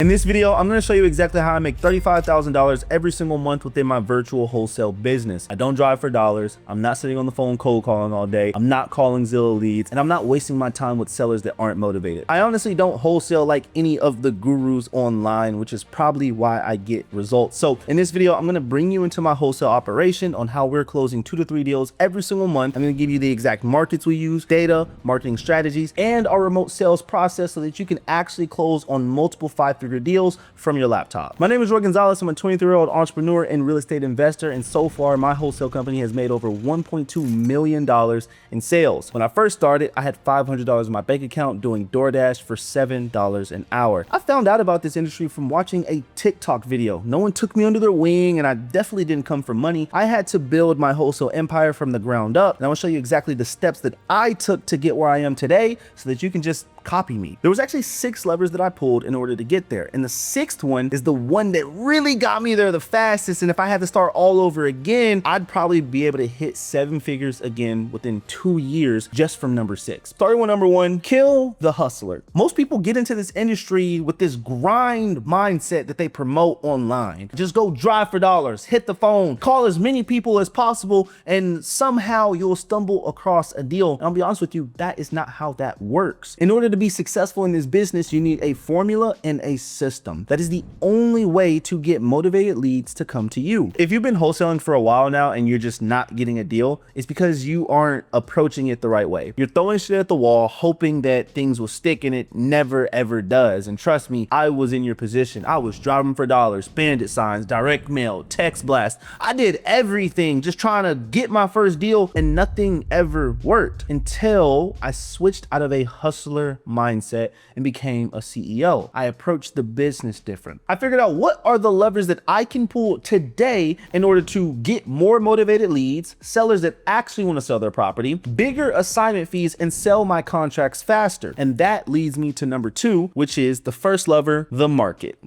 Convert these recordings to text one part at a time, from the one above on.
In this video, I'm going to show you exactly how I make $35,000 every single month within my virtual wholesale business. I don't drive for dollars. I'm not sitting on the phone cold calling all day. I'm not calling Zillow leads, and I'm not wasting my time with sellers that aren't motivated. I honestly don't wholesale like any of the gurus online, which is probably why I get results. So in this video, I'm going to bring you into my wholesale operation on how we're closing 2 to 3 deals every single month. I'm going to give you the exact markets we use, data, marketing strategies, and our remote sales process so that you can actually close on multiple 5-figure deals from your laptop. My name is Roy Gonzalez. I'm a 23-year-old entrepreneur and real estate investor, and so far my wholesale company has made over $1.2 million in sales. When I first started, I had $500 in my bank account doing DoorDash for $7 an hour. I found out about this industry from watching a TikTok video. No one took me under their wing, and I definitely didn't come for money. I had to build my wholesale empire from the ground up, and I will show you exactly the steps that I took to get where I am today so that you can just copy me. There was actually 6 levers that I pulled in order to get there, and the 6th one is the one that really got me there the fastest. And if I had to start all over again, I'd probably be able to hit 7 figures again within 2 years just from number 6. Starting with number 1, kill the hustler. Most people get into this industry with this grind mindset that they promote online. Just go drive for dollars, hit the phone, call as many people as possible, and somehow you'll stumble across a deal. And I'll be honest with you, that is not how that works. In order to be successful in this business, you need a formula and a system. That is the only way to get motivated leads to come to you. If you've been wholesaling for a while now and you're just not getting a deal, it's because you aren't approaching it the right way. You're throwing shit at the wall, hoping that things will stick, and it never ever does. And trust me, I was in your position. I was driving for dollars, bandit signs, direct mail, text blast. I did everything just trying to get my first deal, and nothing ever worked until I switched out of a hustler mindset and became a CEO. I approached the business different. I figured out what are the levers that I can pull today in order to get more motivated leads, sellers that actually want to sell their property, bigger assignment fees, and sell my contracts faster. And that leads me to number 2, which is the first lever, the market.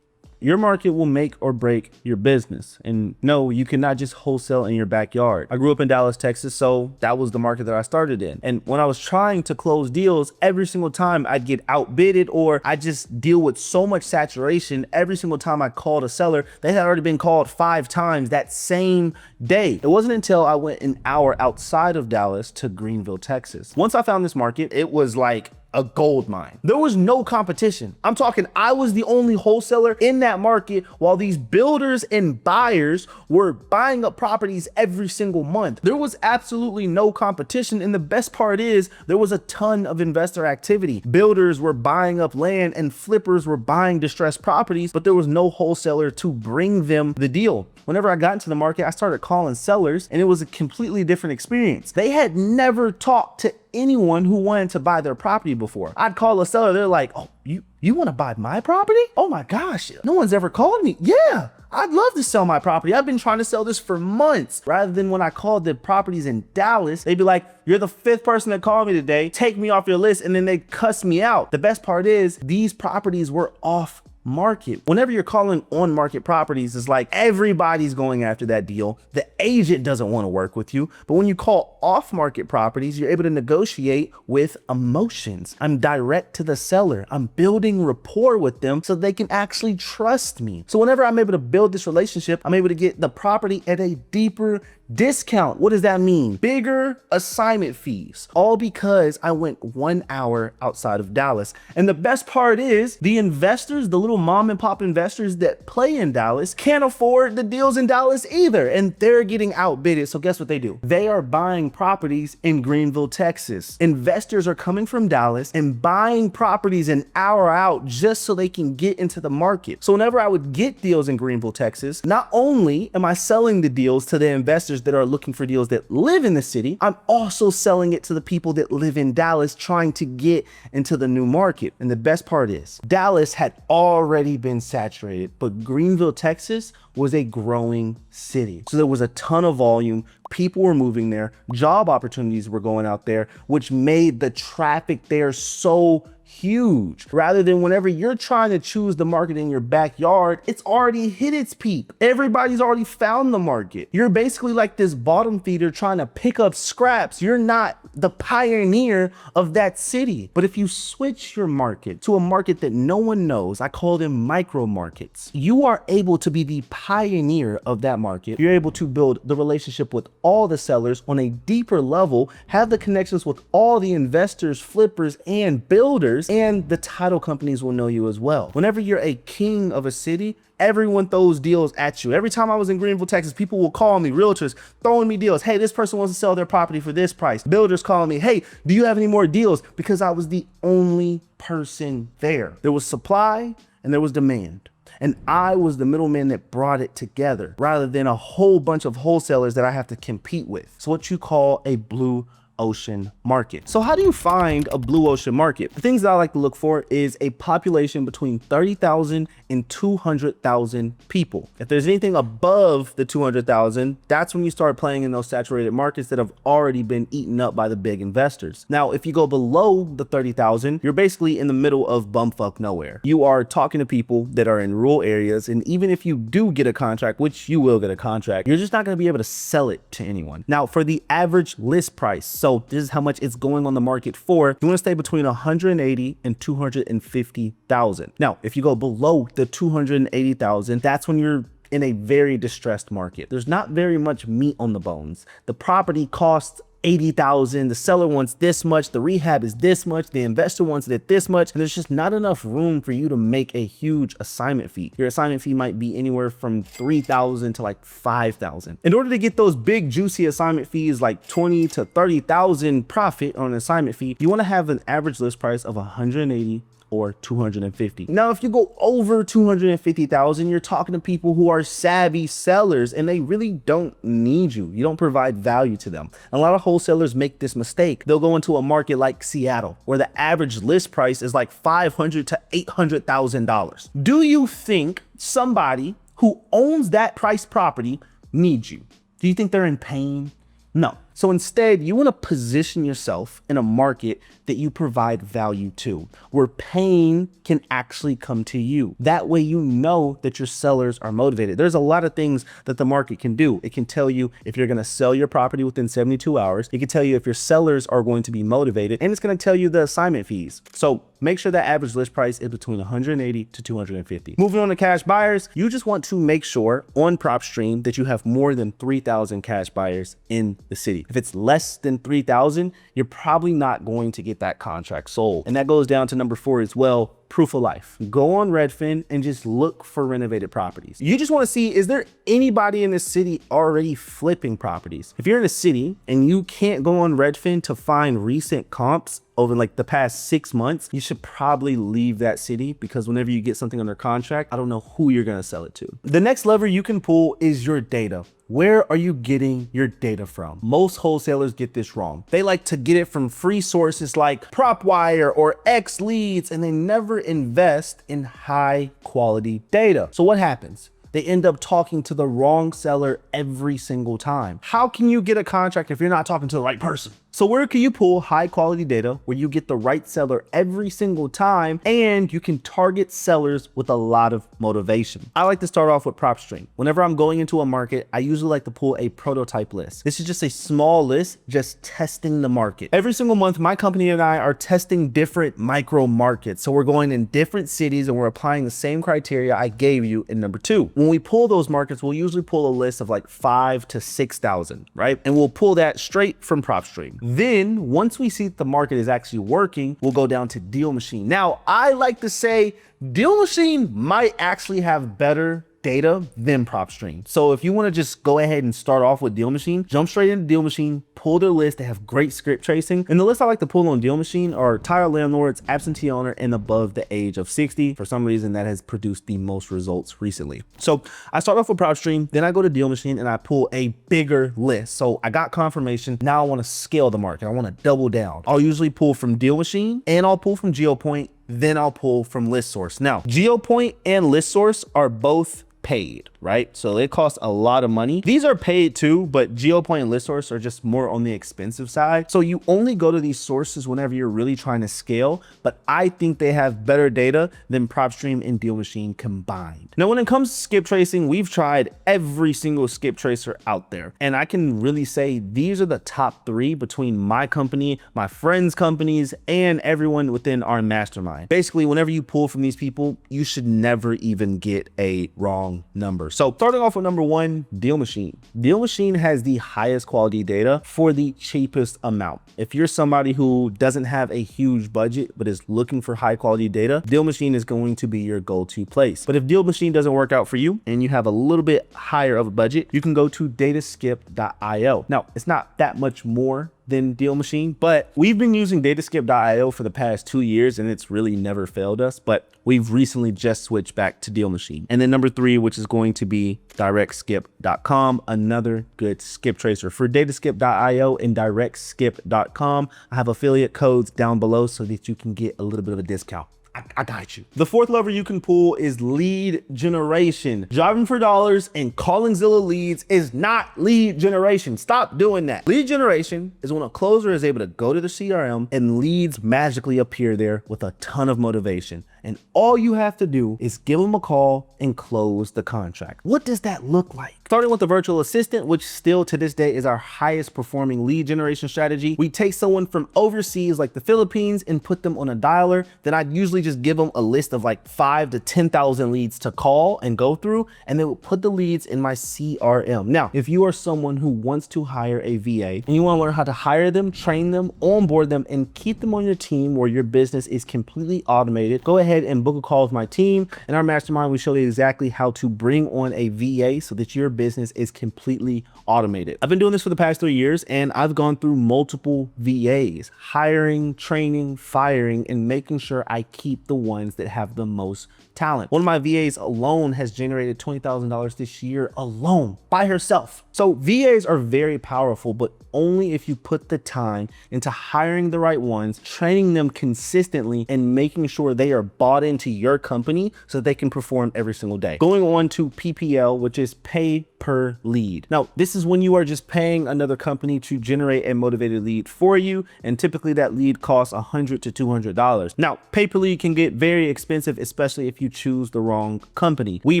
Your market will make or break your business. And no, you cannot just wholesale in your backyard. I grew up in Dallas, Texas, so that was the market that I started in. And when I was trying to close deals, every single time I'd get outbidded, or I just deal with so much saturation. Every single time I called a seller, they had already been called 5 times that same day. It wasn't until I went an hour outside of Dallas to Greenville, Texas. Once I found this market, it was like a gold mine. There was no competition. I'm talking, I was the only wholesaler in that market while these builders and buyers were buying up properties every single month. There was absolutely no competition. And the best part is there was a ton of investor activity. Builders were buying up land and flippers were buying distressed properties, but there was no wholesaler to bring them the deal. Whenever I got into the market, I started calling sellers, and it was a completely different experience. They had never talked to anyone who wanted to buy their property before. I'd call a seller, they're like, oh, you want to buy my property? Oh my gosh, no one's ever called me. Yeah, I'd love to sell my property. I've been trying to sell this for months. Rather than when I called the properties in Dallas, they'd be like, you're the 5th person that called me today. Take me off your list. And then they cuss me out. The best part is these properties were off market. Whenever you're calling on market properties, it's like everybody's going after that deal. The agent doesn't want to work with you. But when you call off market properties, you're able to negotiate with emotions. I'm direct to the seller. I'm building rapport with them so they can actually trust me. So whenever I'm able to build this relationship, I'm able to get the property at a deeper discount. What does that mean? Bigger assignment fees, all because I went 1 hour outside of Dallas. And the best part is the investors, the little mom and pop investors that play in Dallas, can't afford the deals in Dallas either. And they're getting outbidded. So guess what they do? They are buying properties in Greenville, Texas. Investors are coming from Dallas and buying properties an hour out just so they can get into the market. So whenever I would get deals in Greenville, Texas, not only am I selling the deals to the investors that are looking for deals that live in the city, I'm also selling it to the people that live in Dallas trying to get into the new market. And the best part is Dallas had already been saturated, but Greenville, Texas was a growing city. So there was a ton of volume. People were moving there. Job opportunities were going out there, which made the traffic there so huge. Rather than whenever you're trying to choose the market in your backyard, it's already hit its peak. Everybody's already found the market. You're basically like this bottom feeder trying to pick up scraps. You're not the pioneer of that city. But if you switch your market to a market that no one knows, I call them micro markets, you are able to be the pioneer of that market. You're able to build the relationship with all the sellers on a deeper level, have the connections with all the investors, flippers, and builders, and the title companies will know you as well. Whenever you're a king of a city, everyone throws deals at you. Every time I was in Greenville, Texas, people will call me, realtors throwing me deals. Hey, this person wants to sell their property for this price. Builders calling me, hey, do you have any more deals? Because I was the only person there. There was supply and there was demand. And I was the middleman that brought it together rather than a whole bunch of wholesalers that I have to compete with. So what you call a blue ocean market. So how do you find a blue ocean market? The things that I like to look for is a population between 30,000 and 200,000 people. If there's anything above the 200,000, that's when you start playing in those saturated markets that have already been eaten up by the big investors. Now, if you go below the 30,000, you're basically in the middle of bumfuck nowhere. You are talking to people that are in rural areas, and even if you do get a contract, which you will get a contract, you're just not going to be able to sell it to anyone. Now, for the average list price, so this is how much it's going on the market for, you want to stay between 180 and 250,000. Now, if you go below the 280,000, that's when you're in a very distressed market. There's not very much meat on the bones. The property costs 80,000, the seller wants this much, the rehab is this much, the investor wants it at this much, and there's just not enough room for you to make a huge assignment fee. Your assignment fee might be anywhere from 3,000 to like 5,000. In order to get those big juicy assignment fees, like 20 to 30,000 profit on an assignment fee, you want to have an average list price of 180 or 250. Now, if you go over 250,000, you're talking to people who are savvy sellers and they really don't need you. You don't provide value to them. A lot of wholesalers make this mistake. They'll go into a market like Seattle, where the average list price is like $500,000 to $800,000. Do you think somebody who owns that price property needs you? Do you think they're in pain? No. So instead, you want to position yourself in a market that you provide value to, where pain can actually come to you. That way, you know that your sellers are motivated. There's a lot of things that the market can do. It can tell you if you're going to sell your property within 72 hours. It can tell you if your sellers are going to be motivated, and it's going to tell you the assignment fees. So make sure that average list price is between 180 to 250. Moving on to cash buyers, you just want to make sure on PropStream that you have more than 3,000 cash buyers in the city. If it's less than 3,000, you're probably not going to get that contract sold. And that goes down to number 4 as well, proof of life. Go on Redfin and just look for renovated properties. You just want to see, is there anybody in the city already flipping properties? If you're in a city and you can't go on Redfin to find recent comps over like the past 6 months, you should probably leave that city, because whenever you get something under contract, I don't know who you're going to sell it to. The next lever you can pull is your data. Where are you getting your data from? Most wholesalers get this wrong. They like to get it from free sources like PropWire or X Leads, and they never invest in high quality data. So what happens? They end up talking to the wrong seller every single time. How can you get a contract if you're not talking to the right person? So where can you pull high quality data where you get the right seller every single time and you can target sellers with a lot of motivation? I like to start off with PropStream. Whenever I'm going into a market, I usually like to pull a prototype list. This is just a small list, just testing the market. Every single month, my company and I are testing different micro markets. So we're going in different cities and we're applying the same criteria I gave you in number 2. When we pull those markets, we'll usually pull a list of like 5 to 6,000, right? And we'll pull that straight from PropStream. Then once we see that the market is actually working, we'll go down to DealMachine. Now, I like to say DealMachine might actually have better data than PropStream. So if you want to just go ahead and start off with DealMachine, jump straight into DealMachine, pull their list. They have great script tracing. And the list I like to pull on DealMachine are tired landlords, absentee owner, and above the age of 60. For some reason, that has produced the most results recently. So I start off with PropStream, then I go to DealMachine and I pull a bigger list. So I got confirmation. Now I want to scale the market. I want to double down. I'll usually pull from DealMachine and I'll pull from GeoPoint. Then I'll pull from ListSource. Now, GeoPoint and ListSource are both paid, right? So it costs a lot of money. These are paid too, but GeoPoint and ListSource are just more on the expensive side. So you only go to these sources whenever you're really trying to scale, but I think they have better data than PropStream and DealMachine combined. Now, when it comes to skip tracing, we've tried every single skip tracer out there. And I can really say these are the top 3 between my company, my friends' companies, and everyone within our mastermind. Basically, whenever you pull from these people, you should never even get a wrong number. So starting off with number 1, DealMachine. DealMachine has the highest quality data for the cheapest amount. If you're somebody who doesn't have a huge budget but is looking for high quality data, DealMachine is going to be your go-to place. But if DealMachine doesn't work out for you and you have a little bit higher of a budget, you can go to dataskip.io. Now, it's not that much more than DealMachine, but we've been using dataskip.io for the past 2 years and it's really never failed us, but we've recently just switched back to DealMachine. And then number 3, which is going to be directskip.com, another good skip tracer. For dataskip.io and directskip.com, I have affiliate codes down below so that you can get a little bit of a discount. I got you. The 4th lever you can pull is lead generation. Driving for dollars and calling Zillow leads is not lead generation. Stop doing that. Lead generation is when a closer is able to go to the CRM and leads magically appear there with a ton of motivation. And all you have to do is give them a call and close the contract. What does that look like? Starting with the virtual assistant, which still to this day is our highest performing lead generation strategy. We take someone from overseas like the Philippines and put them on a dialer. Then I'd usually just give them a list of like 5,000 to 10,000 leads to call and go through, and they will put the leads in my CRM. Now, if you are someone who wants to hire a VA and you want to learn how to hire them, train them, onboard them, and keep them on your team where your business is completely automated, go ahead and book a call with my team. In our mastermind, we show you exactly how to bring on a VA so that your business is completely automated. I've been doing this for the past 3 years and I've gone through multiple VAs, hiring, training, firing, and making sure I keep the ones that have the most talent. One of my VAs alone has generated $20,000 this year alone by herself. So VAs are very powerful, but only if you put the time into hiring the right ones, training them consistently, and making sure they are bought into your company so that they can perform every single day. Going on to PPL, which is pay per lead. Now, this is when you are just paying another company to generate a motivated lead for you, and typically that lead costs $100 to $200. Now, pay per lead can get very expensive, especially if you choose the wrong company. We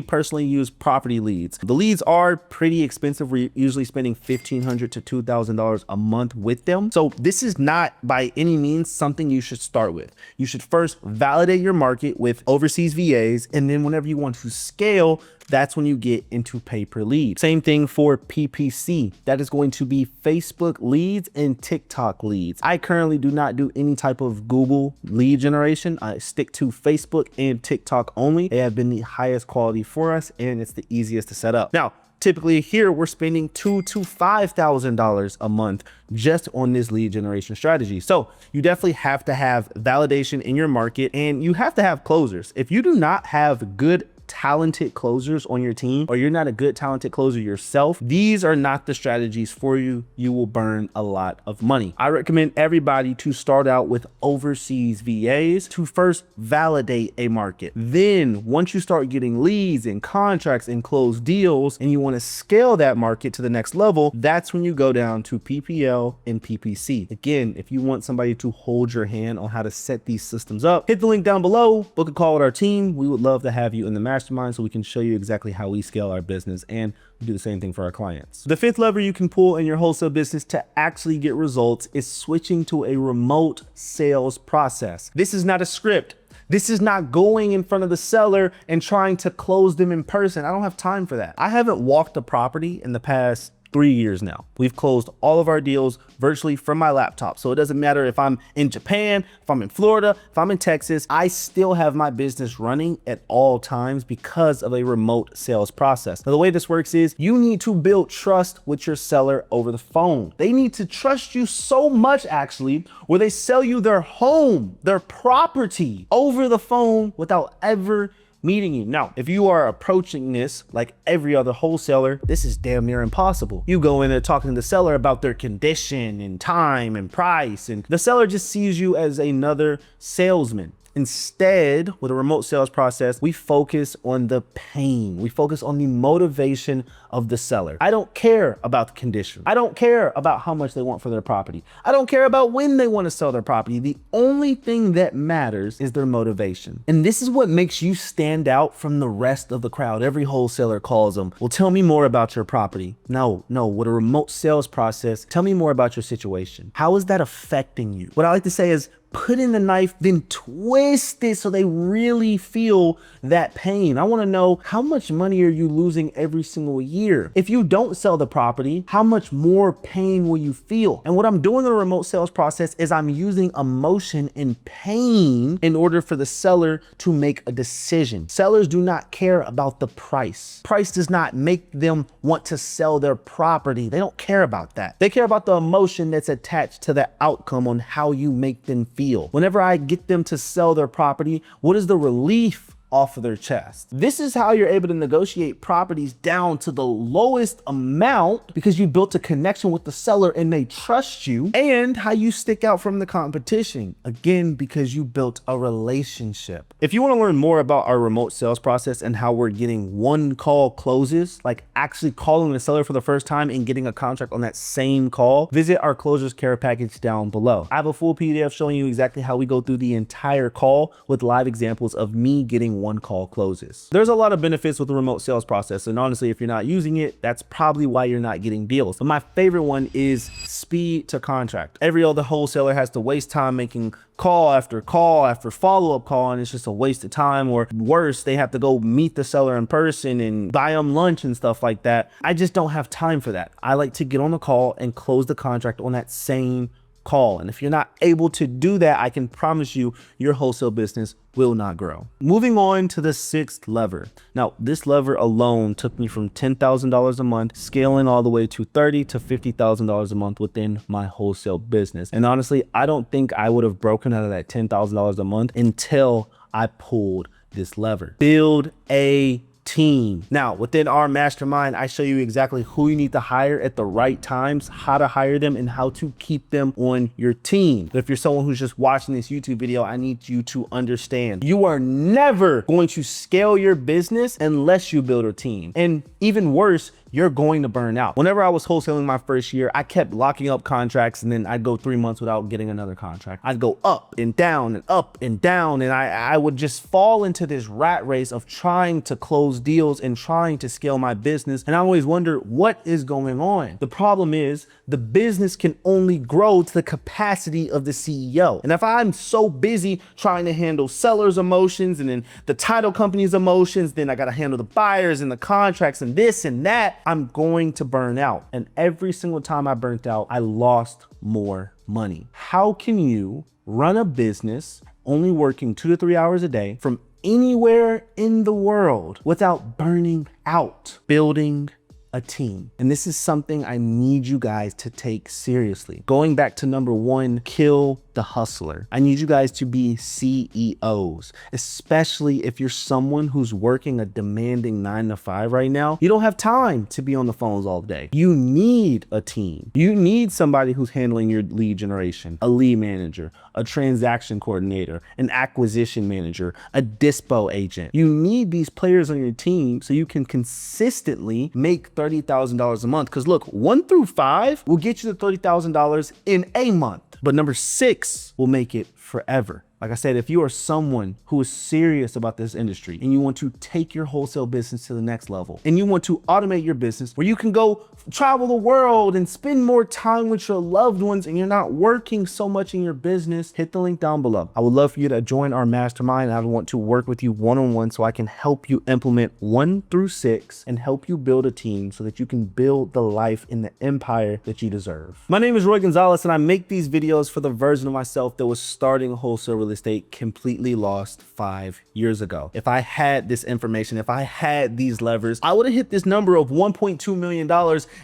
personally use property leads. The leads are pretty expensive. We're usually spending $1,500 to $2,000 a month with them. So this is not by any means something you should start with. You should first validate your market with overseas VAs, and then whenever you want to scale, that's when you get into pay per lead. Same thing for PPC. That is going to be Facebook leads and TikTok leads. I currently do not do any type of Google lead generation. I stick to Facebook and TikTok only. They have been the highest quality for us and it's the easiest to set up. Now, typically here we're spending $2,000 to $5,000 a month just on this lead generation strategy. So you definitely have to have validation in your market and you have to have closers. If you do not have good talented closers on your team, or you're not a good talented closer yourself, these are not the strategies for you. You will burn a lot of money. I recommend everybody to start out with overseas VAs to first validate a market. Then once you start getting leads and contracts and close deals and you want to scale that market to the next level, that's when you go down to PPL and PPC. Again, if you want somebody to hold your hand on how to set these systems up, hit the link down below, book a call with our team. We would love to have you in the mastermind so we can show you exactly how we scale our business, and we do the same thing for our clients. The 5th lever you can pull in your wholesale business to actually get results is switching to a remote sales process. This is not a script. This is not going in front of the seller and trying to close them in person. I don't have time for that. I haven't walked a property in the past 3 years now. We've closed all of our deals virtually from my laptop. So it doesn't matter if I'm in Japan, if I'm in Florida, if I'm in Texas, I still have my business running at all times because of a remote sales process. Now, the way this works is you need to build trust with your seller over the phone. They need to trust you so much actually, where they sell you their home, their property over the phone without ever meeting you. Now, if you are approaching this like every other wholesaler, this is damn near impossible. You go in there talking to the seller about their condition and time and price, and the seller just sees you as another salesman. Instead, with a remote sales process, we focus on the pain. We focus on the motivation of the seller. I don't care about the condition. I don't care about how much they want for their property. I don't care about when they want to sell their property. The only thing that matters is their motivation. And this is what makes you stand out from the rest of the crowd. Every wholesaler calls them, well, tell me more about your property. No, with a remote sales process, tell me more about your situation. How is that affecting you? What I like to say is, put in the knife, then twist it so they really feel that pain. I want to know, how much money are you losing every single year? If you don't sell the property, how much more pain will you feel? And what I'm doing in the remote sales process is I'm using emotion and pain in order for the seller to make a decision. Sellers do not care about the price. Price does not make them want to sell their property. They don't care about that. They care about the emotion that's attached to the outcome on how you make them feel. Whenever I get them to sell their property, what is the relief off of their chest? This is how you're able to negotiate properties down to the lowest amount, because you built a connection with the seller and they trust you, and how you stick out from the competition, again, because you built a relationship. If you want to learn more about our remote sales process and how we're getting one call closes, like actually calling the seller for the first time and getting a contract on that same call, visit our closers care package down below. I have a full PDF showing you exactly how we go through the entire call with live examples of me getting one call closes. There's a lot of benefits with the remote sales process, and honestly, if you're not using it, that's probably why you're not getting deals. But my favorite one is speed to contract. Every other wholesaler has to waste time making call after follow-up call, and it's just a waste of time, or worse, they have to go meet the seller in person and buy them lunch and stuff like that. I just don't have time for that. I like to get on the call and close the contract on that same call. And if you're not able to do that, I can promise you your wholesale business will not grow. Moving on to the sixth lever. Now, this lever alone took me from $10,000 a month, scaling all the way to $30,000 to $50,000 a month within my wholesale business. And honestly, I don't think I would have broken out of that $10,000 a month until I pulled this lever. Build a team. Now, within our mastermind, I show you exactly who you need to hire at the right times, how to hire them, and how to keep them on your team. But if you're someone who's just watching this YouTube video, I need you to understand, you are never going to scale your business unless you build a team. And even worse, you're going to burn out. Whenever I was wholesaling my first year, I kept locking up contracts, and then I'd go 3 months without getting another contract. I'd go up and down and up and down, and I would just fall into this rat race of trying to close deals and trying to scale my business. And I always wonder, what is going on? The problem is, the business can only grow to the capacity of the CEO. And if I'm so busy trying to handle sellers' emotions and then the title company's emotions, then I got to handle the buyers and the contracts and this and that, I'm going to burn out. And every single time I burnt out, I lost more money. How can you run a business only working 2 to 3 hours a day from anywhere in the world without burning out? Building a team. And this is something I need you guys to take seriously. Going back to number 1, kill the hustler. I need you guys to be CEOs, especially if you're someone who's working a demanding 9 to 5 right now. You don't have time to be on the phones all day. You need a team. You need somebody who's handling your lead generation, a lead manager, a transaction coordinator, an acquisition manager, a dispo agent. You need these players on your team so you can consistently make $30,000 a month. Because look, 1 through 5 will get you to $30,000 in a month. But number 6 will make it forever. Like I said, if you are someone who is serious about this industry and you want to take your wholesale business to the next level, and you want to automate your business where you can go travel the world and spend more time with your loved ones and you're not working so much in your business, hit the link down below. I would love for you to join our mastermind. I want to work with you one-on-one so I can help you implement 1 through 6 and help you build a team so that you can build the life and the empire that you deserve. My name is Roy Gonzalez, and I make these videos for the version of myself that was starting wholesale real estate completely lost 5 years ago. If I had this information, if I had these levers, I would have hit this number of $1.2 million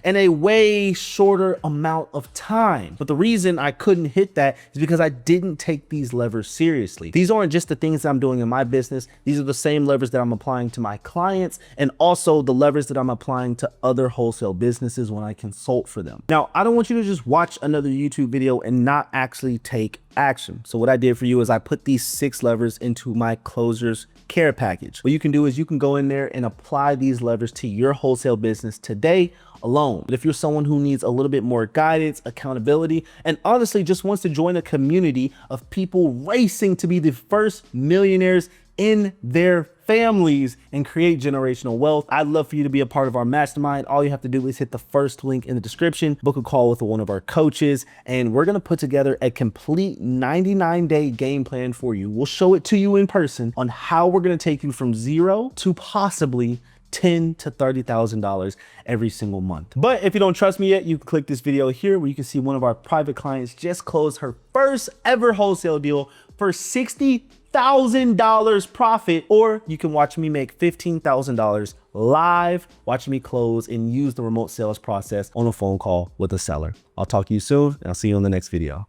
in a way shorter amount of time. But the reason I couldn't hit that is because I didn't take these levers seriously. These aren't just the things that I'm doing in my business. These are the same levers that I'm applying to my clients, and also the levers that I'm applying to other wholesale businesses when I consult for them. Now, I don't want you to just watch another YouTube video and not actually take action. So what I did for you is I put these 6 levers into my closers care package. What you can do is you can go in there and apply these levers to your wholesale business today alone. But if you're someone who needs a little bit more guidance, accountability, and honestly just wants to join a community of people racing to be the first millionaires in their families and create generational wealth, I'd love for you to be a part of our mastermind. All you have to do is hit the first link in the description, book a call with one of our coaches, and we're gonna put together a complete 99-day game plan for you. We'll show it to you in person on how we're gonna take you from 0 to possibly $10,000 to $30,000 every single month. But if you don't trust me yet, you can click this video here where you can see one of our private clients just closed her first ever wholesale deal for $60,000 profit, or you can watch me make $15,000 live, watch me close and use the remote sales process on a phone call with a seller. I'll talk to you soon and I'll see you on the next video.